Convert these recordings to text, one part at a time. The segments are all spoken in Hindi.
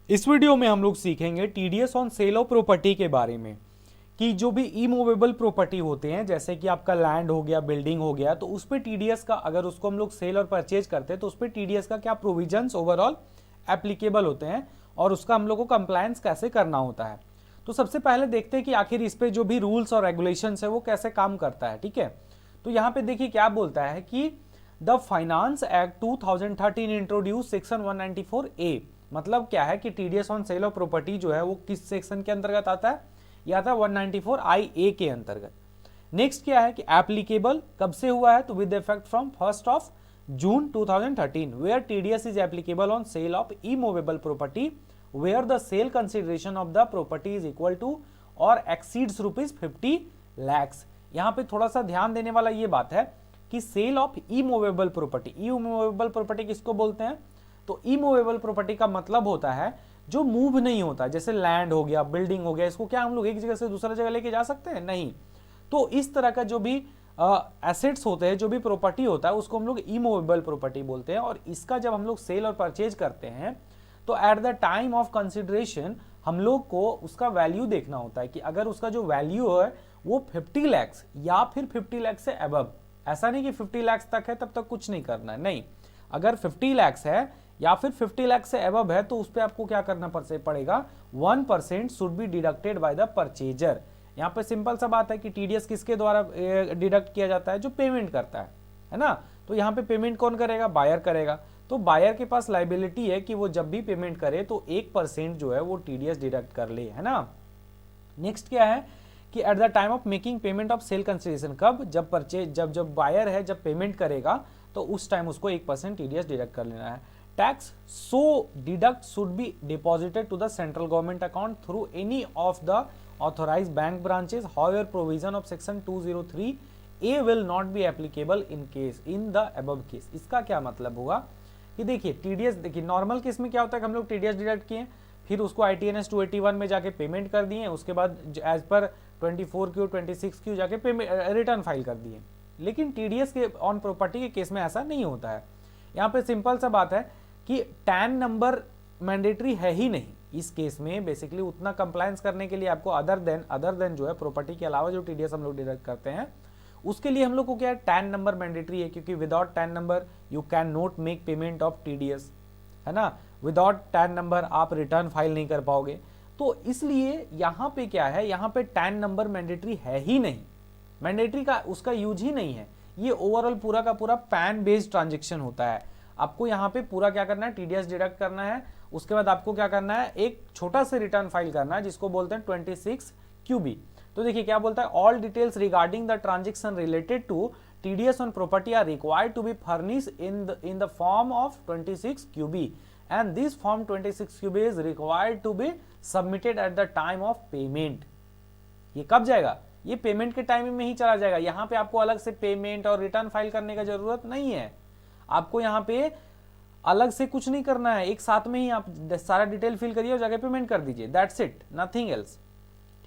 इस वीडियो में हम लोग सीखेंगे TDS on sale of property के बारे में कि जो भी इमूवेबल प्रॉपर्टी होते हैं जैसे कि आपका लैंड हो गया, बिल्डिंग हो गया, तो उस पे टीडीएस का अगर उसको हम लोग सेल और परचेज करते हैं तो उस पे टीडीएस का क्या प्रोविजंस ओवरऑल एप्लीकेबल होते हैं और उसका हम लोग को कंप्लायंस कैसे करना होता है। तो सबसे पहले देखते हैं कि आखिर इस पे जो भी रूल्स और रेगुलेशंस है वो कैसे काम करता है। ठीक है, तो यहाँ पे देखिए क्या बोलता है कि the finance act 2013 introduce section 194A। मतलब क्या है कि TDS on sale of property जो है वो किस सेक्शन के अंतर्गत आता है, या था 194IA के अंतर्गत। नेक्स्ट क्या है कि एप्लीकेबल कब से हुआ है, तो with effect from 1 June 2013 where TDS is applicable on sale of immovable property where the sale consideration of the property is equal to or exceeds ₹50 lakhs। यहां पे थोड़ा सा ध्यान देने वाला ये बात है कि सेल ऑफ इमूवेबल प्रॉपर्टी किसको बोलते हैं, तो इमूवेबल प्रॉपर्टी का मतलब होता है जो मूव नहीं होता, जैसे लैंड हो गया, बिल्डिंग हो गया, इसको क्या हम लोग एक जगह से दूसरा जगह लेके जा सकते हैं, नहीं। तो इस तरह का जो भी एसेट्स होते हैं, जो भी प्रॉपर्टी होता है, उसको हम लोग इमूवेबल प्रॉपर्टी बोलते हैं। और इसका जब हम लोग सेल और परचेज करते हैं तो at the time of consideration हम लोग को उसका वैल्यू देखना होता है कि अगर उसका जो वैल्यू है वो 50 लाख या फिर 50 लाख से अबव, ऐसा नहीं कि 50 लाख तक है तब तक कुछ नहीं करना है, नहीं। अगर 50 लाख है या फिर 50 लाख से अबव है तो उस पर आपको क्या करना पड़ेगा, 1% should be deducted by the purchaser. यहाँ पे सिंपल सा बात है कि टीडीएस किसके द्वारा डिडक्ट किया जाता है, जो पेमेंट करता है ना। तो यहाँ पे पेमेंट कौन करेगा, बायर करेगा। तो बायर के पास लाइबिलिटी है कि वो जब भी पेमेंट करे तो 1% जो है वो टीडीएस डिडक्ट कर ले, है ना। नेक्स्ट क्या है कि at the time of making payment of sale consideration, कब, जब परचेज जब बायर है जब पेमेंट करेगा तो उस टाइम उसको 1% टीडीएस डिडक्ट कर लेना है। Tax so deduct should be deposited to the central government account through any of the authorised bank branches. However provision of section 203A will not be applicable in the above case. इसका क्या मतलब होगा कि देखिए टीडीएस, देखिए नॉर्मल केस में क्या होता है कि हम लोग टीडीएस डिडक्ट किए, फिर उसको ITNS 281 में जाके पेमेंट कर दिए, उसके बाद एज पर 24Q 26Q जाके पेमेंट रिटर्न फाइल कर दिए। लेकिन टीडीएस के ऑन प्रॉपर्टी के केस में ऐसा नहीं होता है। यहाँ पे सिंपल सा बात है कि टैन नंबर मैंडेटरी है ही नहीं इस केस में। बेसिकली उतना कंप्लायंस करने के लिए आपको अदर देन जो है प्रॉपर्टी के अलावा जो टीडीएस हम लोग डिडक्ट करते हैं उसके लिए हम लोग को क्या है, टैन नंबर मैंडेटरी है, क्योंकि without tan number you can not make payment of TDS, है ना। विदाउट टैन नंबर आप रिटर्न फाइल नहीं कर पाओगे। तो इसलिए यहाँ पे क्या है, यहाँ पे टैन नंबर मैंडेटरी है ही नहीं, मैंडेटरी का उसका यूज ही नहीं है। ये ओवरऑल पूरा का पूरा पैन बेस्ड ट्रांजेक्शन होता है। आपको यहाँ पे पूरा क्या करना है, टीडीएस डिडक्ट करना है, उसके बाद आपको क्या करना है, एक छोटा सा रिटर्न फाइल करना है जिसको बोलते हैं 26QB। तो देखिए क्या बोलता है, all details regarding the transaction related to TDS on property are required to be furnish in the form of 26QB and this form 26QB is required to be submitted at the time of payment। ये कब जाएगा, ये पेमेंट के टाइम में ही चला जाएगा। यहाँ पे आपको अलग से पेमेंट और रिटर्न फाइल करने का जरूरत नहीं है। आपको यहाँ पे अलग से कुछ नहीं करना है, एक साथ में ही आप सारा डिटेल फिल करिए और जाके पेमेंट कर दीजिए, दैट्स इट, नथिंग एल्स।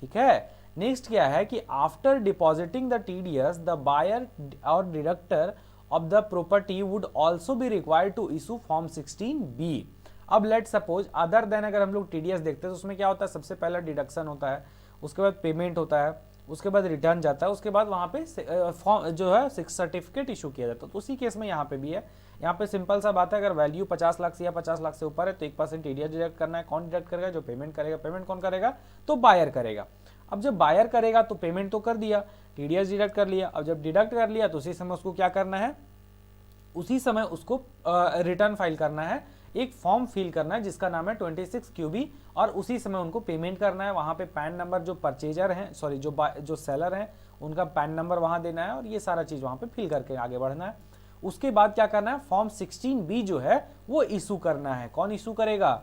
ठीक है। नेक्स्ट क्या है कि after depositing the TDS the buyer or deductor of the property would also be required to issue form 16B। अब लेट सपोज अदर देन अगर हम लोग टीडीएस देखते हैं तो उसमें क्या होता है, सबसे पहला डिडक्शन होता है, उसके बाद पेमेंट होता है, उसके बाद रिटर्न जाता है, उसके बाद वहां पे फॉर्म जो है सर्टिफिकेट इशू किया जाता है। तो उसी केस में यहाँ पे भी है। यहाँ पे सिंपल सा बात है, अगर वैल्यू 50 लाख से या 50 लाख से ऊपर है तो 1% टीडीएस डिडक्ट करना है। कौन डिडक्ट करेगा, जो पेमेंट करेगा। पेमेंट कौन करेगा, तो बायर करेगा। अब जब बायर करेगा तो पेमेंट तो कर दिया, टीडीएस डिडक्ट कर लिया। अब जब डिडक्ट कर लिया तो उसी समय उसको क्या करना है, उसी समय उसको रिटर्न फाइल करना है, एक फॉर्म फिल करना है जिसका नाम है 26QB, और उसी समय उनको पेमेंट करना है। वहां पे पैन नंबर जो परचेजर हैं, सॉरी जो सेलर हैं, उनका पैन नंबर वहां देना है और ये सारा चीज वहां पे फिल करके आगे बढ़ना है। उसके बाद क्या करना है, फॉर्म 16B जो है वो इशू करना है। कौन इशू करेगा,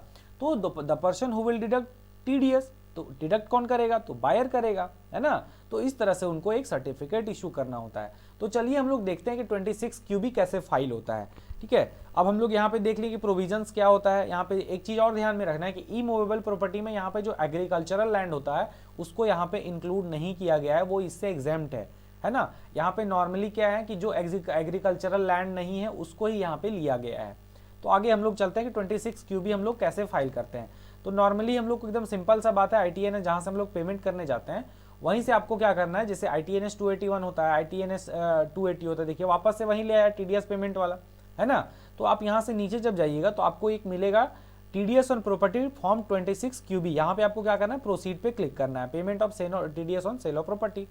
तो the person who will deduct TDS. तो डिडक्ट कौन करेगा, तो बायर करेगा, है ना। तो इस तरह से उनको एक सर्टिफिकेट इशू करना होता है। तो चलिए हम लोग देखते हैं कि 26QB कैसे फाइल होता है। ठीक है, अब हम लोग यहाँ पे देख लिए कि प्रोविजंस क्या होता है। यहाँ पे एक चीज और ध्यान में रखना है कि इमूवेबल प्रॉपर्टी में यहाँ पे जो एग्रीकल्चरल लैंड होता है उसको यहाँ पे इंक्लूड नहीं किया गया है, वो इससे एग्जेम्प्ट है ना। यहाँ पे नॉर्मली क्या है कि जो एग्रीकल्चरल लैंड नहीं है उसको ही यहाँ पे लिया गया है। तो आगे हम लोग चलते हैं कि 26QB हम लोग कैसे फाइल करते हैं। तो नॉर्मली हम लोग को एकदम सिंपल सा बात है, ITNS जहाँ से हम लोग पेमेंट करने जाते हैं वहीं से आपको क्या करना है, जैसे ITNS 281 होता है, ITNS 280 होता है, देखिए वापस से वहीं ले आया TDS पेमेंट वाला, है ना। तो आप यहाँ से नीचे जब जाइएगा तो आपको एक मिलेगा TDS on property form 26 QB, यहाँ पे आपको क्या करना है, प्रोसीड पे क्लिक करना है, payment of TDS on sale of property.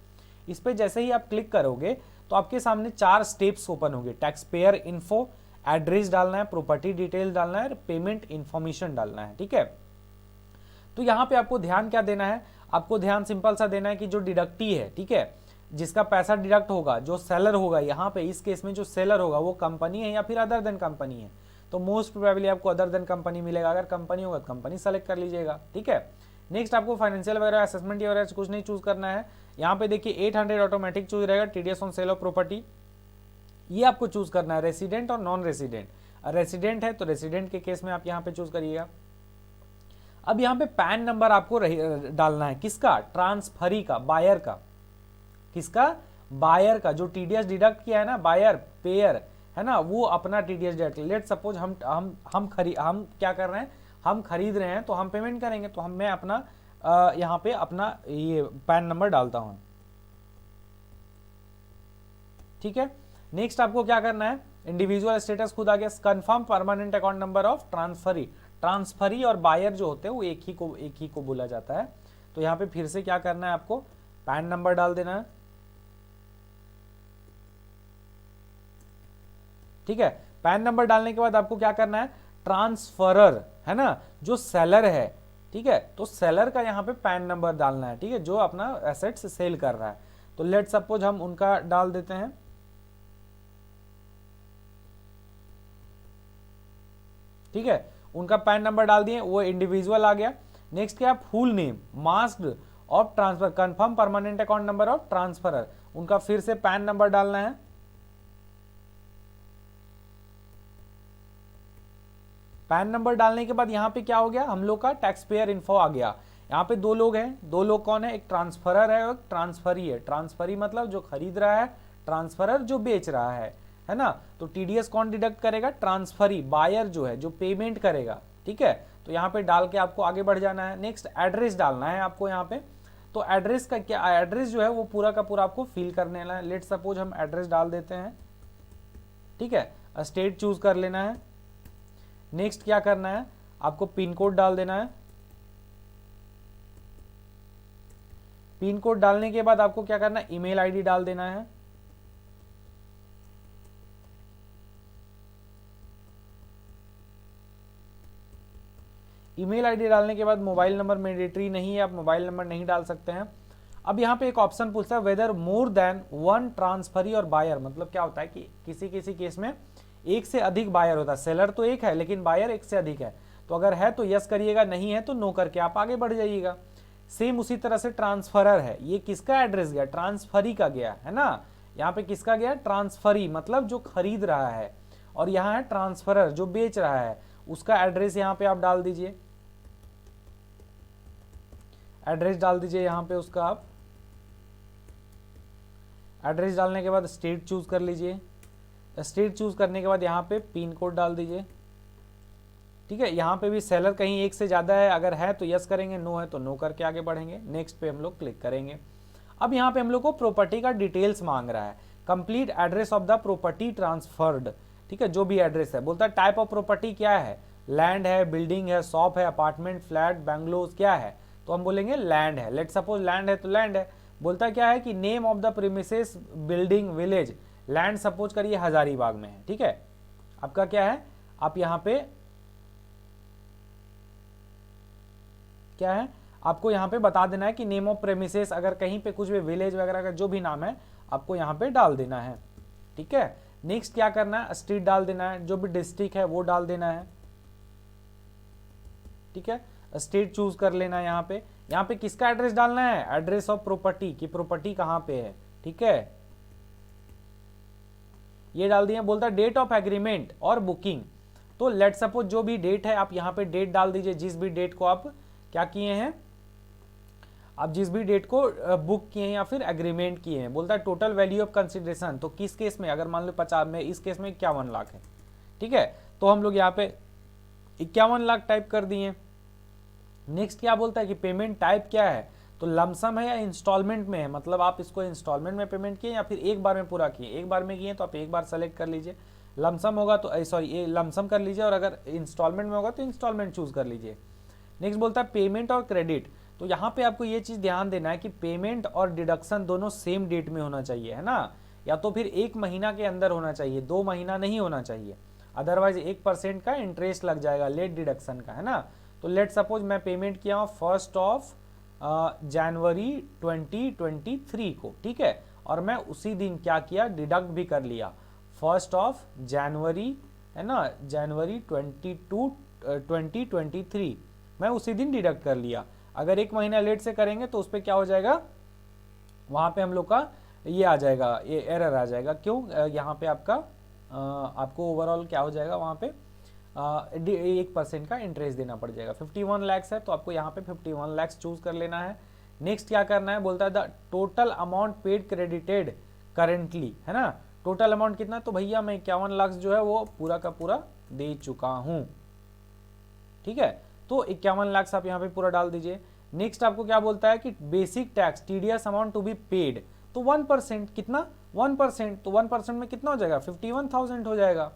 इस पे जैसे ही आप क्लिक करोगे तो आपके सामने 4 स्टेप्स ओपन होंगे, टैक्स पेयर इन्फो, एड्रेस डालना है, प्रॉपर्टी डिटेल डालना है, पेमेंट इन्फॉर्मेशन डालना है, ठीक है। तो यहाँ पे आपको ध्यान क्या देना है, आपको ध्यान सिंपल सा देना है कि जो डिडक्टी है, ठीक है, जिसका पैसा डिडक्ट होगा, जो सेलर होगा, यहाँ पे इस केस में जो सेलर होगा वो कंपनी है या फिर अदर देन कंपनी है, तो मोस्ट प्रोबेबली आपको अदर देन कंपनी मिलेगा। अगर कंपनी होगा तो कंपनी सेलेक्ट कर लीजिएगा, ठीक है। नेक्स्ट आपको फाइनेंशियल वगैरह असेसमेंट वगैरह कुछ नहीं चूज करना है। यहाँ पे देखिए 800 ऑटोमेटिक चूज रहेगा, TDS on sale of property ये आपको चूज करना है, रेसिडेंट और नॉन रेसिडेंट। रेसिडेंट है तो रेसिडेंट के केस में आप यहाँ पे चूज करिएगा। अब यहाँ पे पैन नंबर आपको डालना है, किसका, ट्रांसफरी का, बायर का, किसका, बायर का, जो TDS डिडक्ट किया है ना, बायर पेयर है ना, वो अपना TDS डिडक्ट। लेट सपोज हम क्या कर रहे हैं, हम खरीद रहे हैं तो हम पेमेंट करेंगे, तो मैं अपना यहाँ पे अपना ये पैन नंबर डालता हूं, ठीक है। नेक्स्ट आपको क्या करना है, इंडिविजुअल स्टेटस खुद आ गया, confirm permanent account number of transferee. Transferee और बायर जो होते हैं वो एक ही को बोला जाता है। तो यहाँ पे फिर से क्या करना है, आपको पैन नंबर डाल देना है, ठीक है। पैन नंबर डालने के बाद आपको क्या करना है, ट्रांसफरर है ना, जो सेलर है, ठीक है, तो सेलर का यहाँ पे पैन नंबर डालना है, ठीक है, जो अपना एसेट्स सेल कर रहा है। तो लेट सपोज हम उनका डाल देते हैं, ठीक है, उनका पैन नंबर डाल दिए, वो इंडिविजुअल आ गया। नेक्स्ट क्या, full name, masked of transfer, confirm permanent account number of transferor, उनका फिर से पैन नंबर डालना है। पैन नंबर डालने के बाद यहाँ पे क्या हो गया, हम लोग का टैक्स पेयर इन्फो आ गया। यहाँ पे 2 लोग हैं, 2 लोग कौन है, एक ट्रांसफरर है और एक ट्रांसफरी है। ट्रांसफरी मतलब जो खरीद रहा है, ट्रांसफरर जो बेच रहा है ना। तो TDS कौन डिडक्ट करेगा, ट्रांसफरी, बायर जो है, जो पेमेंट करेगा, ठीक है। तो यहाँ पे डाल के आपको आगे बढ़ जाना है। नेक्स्ट एड्रेस डालना है आपको यहाँ पे। तो एड्रेस का क्या, एड्रेस जो है वो पूरा का पूरा आपको फिल करने है। लेट सपोज हम एड्रेस डाल देते हैं, ठीक है, स्टेट चूज कर लेना है। नेक्स्ट क्या करना है, आपको पिन कोड डाल देना है। पिन कोड डालने के बाद आपको क्या करना है, ईमेल आईडी डाल देना है। ईमेल आईडी डालने के बाद मोबाइल नंबर मैंडेटरी नहीं है, आप मोबाइल नंबर नहीं डाल सकते हैं। अब यहाँ पे एक ऑप्शन पूछता है वेदर मोर देन 1 ट्रांसफरी और बायर, मतलब क्या होता है कि किसी किसी केस में एक से अधिक बायर होता है, सेलर तो एक है लेकिन बायर एक से अधिक है। तो अगर है तो यस करिएगा, नहीं है तो नो करके आप आगे बढ़ जाइएगा। सेम उसी तरह से ट्रांसफरर है, ये किसका एड्रेस गया, ट्रांसफरी का गया, है ना। यहाँ पे किसका गया, ट्रांसफरी मतलब जो खरीद रहा है, और यहाँ है ट्रांसफरर जो बेच रहा है, उसका एड्रेस यहाँ पे आप डाल दीजिए। एड्रेस डाल दीजिए यहाँ पे उसका, आप एड्रेस डालने के बाद स्टेट चूज कर लीजिए। स्टेट चूज करने के बाद यहाँ पे पिन कोड डाल दीजिए, ठीक है। यहाँ पे भी सेलर कहीं एक से ज्यादा है, अगर है तो यस करेंगे, नो है तो नो करके आगे बढ़ेंगे। नेक्स्ट पे हम लोग क्लिक करेंगे। अब यहाँ पे हम लोग को प्रॉपर्टी का डिटेल्स मांग रहा है, complete address of the property transferred, ठीक है, जो भी एड्रेस है। बोलता है टाइप ऑफ प्रॉपर्टी क्या है, लैंड है, बिल्डिंग है, शॉप है, अपार्टमेंट, फ्लैट, बंगलोज, क्या है, तो हम बोलेंगे लैंड है। लेट सपोज लैंड है तो लैंड है। बोलता क्या है कि name of the premises, building, village, land suppose करिए हजारीबाग में है, ठीक है। आपका क्या है, आप यहाँ पे क्या है, आपको यहाँ पे बता देना है कि नेम ऑफ प्रेमिसेस, अगर कहीं पे कुछ भी विलेज वगैरह का जो भी नाम है आपको यहाँ पे डाल देना है, ठीक है। नेक्स्ट क्या करना है, स्ट्रीट डाल देना है, जो भी डिस्ट्रिक्ट है वो डाल देना है, ठीक है। स्टेट चूज कर लेना है। यहाँ पे किसका एड्रेस डालना है, एड्रेस ऑफ प्रॉपर्टी की, प्रॉपर्टी कहाँ पे है, ठीक है, ये डाल दिया। बोलता है डेट ऑफ एग्रीमेंट और बुकिंग, तो लेट सपोज जो भी डेट है आप यहाँ पे डेट डाल दीजिए, जिस भी डेट को आप क्या किए हैं, आप जिस भी डेट को बुक किए हैं या फिर एग्रीमेंट किए हैं। बोलता है टोटल वैल्यू ऑफ कंसिडरेशन, तो किस केस में, अगर मान लो 50 में, इस केस में 51 लाख है, ठीक है। तो हम लोग यहाँ पे 51 लाख टाइप कर दिए, नेक्स्ट क्या बोलता है कि पेमेंट टाइप क्या है, तो लमसम है या इंस्टॉलमेंट में है, मतलब आप इसको इंस्टॉलमेंट में पेमेंट किए या फिर एक बार में पूरा किए। एक बार में किए तो आप एक बार सेलेक्ट कर लीजिए, लमसम होगा तो सॉरी ये लमसम कर लीजिए, और अगर इंस्टॉलमेंट में होगा तो इंस्टॉलमेंट चूज कर लीजिए। नेक्स्ट बोलता है पेमेंट और क्रेडिट, तो यहाँ पे आपको ये चीज ध्यान देना है कि पेमेंट और डिडक्शन दोनों सेम डेट में होना चाहिए, है ना, या तो फिर एक महीना के अंदर होना चाहिए, 2 महीना नहीं होना चाहिए, अदरवाइज 1% का इंटरेस्ट लग जाएगा लेट डिडक्शन का, है ना। तो लेट सपोज मैं पेमेंट किया हूँ 1 जनवरी 2023 को, ठीक है, और मैं उसी दिन क्या किया, डिडक्ट भी कर लिया 1 जनवरी, है ना, जनवरी 2023 मैं उसी दिन डिडक्ट कर लिया। अगर एक महीना लेट से करेंगे तो उस पर क्या हो जाएगा, वहां पे हम लोग का ये आ जाएगा, ये एरर आ जाएगा। क्यों, यहाँ पे आपको ओवरऑल क्या हो जाएगा, वहां पे 1% का इंटरेस्ट देना पड़ जाएगा। 51 लैक्स है तो आपको यहाँ पे 51 लैक्स चूज कर लेना है। नेक्स्ट क्या करना है, बोलता है the total amount paid credited currently, है ना, टोटल अमाउंट कितना, तो भैया मैं 51 लाख जो है वो पूरा का पूरा दे चुका हूं, ठीक है, तो 51 लाख आप यहाँ पे पूरा डाल दीजिए। नेक्स्ट आपको क्या बोलता है कि basic tax TDS amount to be paid, तो 1%, कितना 1%, तो 1% में कितना हो जाएगा, 51,000 हो जाएगा,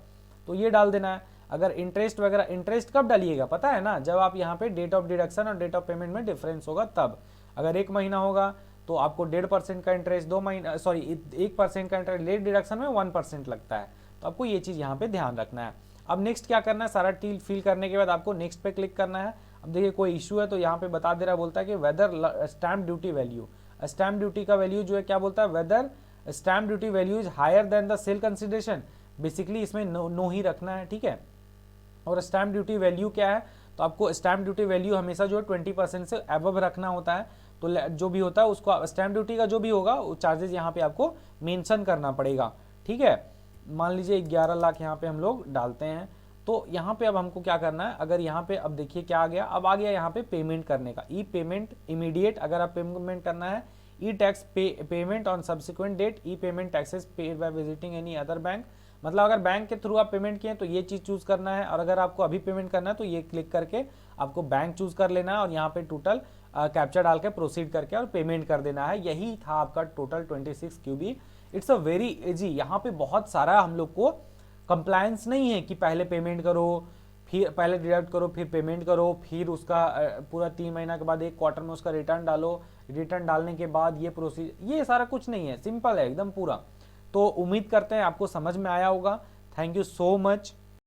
तो ये डाल देना है। अगर इंटरेस्ट वगैरह, इंटरेस्ट कब डालिएगा पता है ना, जब आप यहाँ पे डेट ऑफ डिडक्शन और डेट ऑफ पेमेंट में डिफरेंस होगा तब। अगर एक महीना होगा तो आपको 1.5% का इंटरेस्ट, 2 महीना सॉरी 1% का इंटरेस्ट, लेट डिडक्शन में 1% लगता है, तो आपको ये चीज यहाँ पे ध्यान रखना है। अब नेक्स्ट क्या करना है, सारा टील फिल करने के बाद आपको नेक्स्ट पे क्लिक करना है। अब देखिए कोई इशू है तो यहाँ पे बता दे रहा है, बोलता है कि whether stamp duty value, stamp duty का वैल्यू जो है क्या बोलता है, whether stamp duty value is higher than the sale consideration, basically इसमें नो ही रखना है, ठीक है। और स्टैम्प ड्यूटी वैल्यू क्या है, तो आपको स्टैम्प ड्यूटी वैल्यू हमेशा जो है 20% से अबव रखना होता है, तो जो भी होता है उसको स्टैम्प ड्यूटी का जो भी होगा वो चार्जेस यहाँ पे आपको मेंशन करना पड़ेगा, ठीक है। मान लीजिए 11 लाख यहाँ पे हम लोग डालते हैं, तो यहाँ पे अब हमको क्या करना है, अगर यहाँ पे अब देखिए क्या आ गया, अब आ गया यहाँ पे पेमेंट करने का, ई पेमेंट इमीडिएट, अगर आप पेमेंट करना है, e tax payment on subsequent date, e payment taxes paid by visiting any other bank, मतलब अगर बैंक के थ्रू आप पेमेंट किए तो ये चीज चूज करना है, और अगर आपको अभी पेमेंट करना है तो ये क्लिक करके आपको बैंक चूज कर लेना है, और यहाँ पे टोटल कैप्चा डाल के प्रोसीड करके और पेमेंट कर देना है। यही था आपका total 26 QB. It's a very easy, यहाँ पे बहुत सारा हम लोग को कंप्लायंस नहीं है कि पहले पेमेंट करो, फिर पहले डिडक्ट करो, फिर पेमेंट करो, फिर उसका पूरा 3 महीना के बाद 1 क्वार्टर में उसका रिटर्न डालो, रिटर्न डालने के बाद ये प्रोसीजर, ये सारा कुछ नहीं है, सिंपल है एकदम पूरा। तो उम्मीद करते हैं आपको समझ में आया होगा। Thank you so much.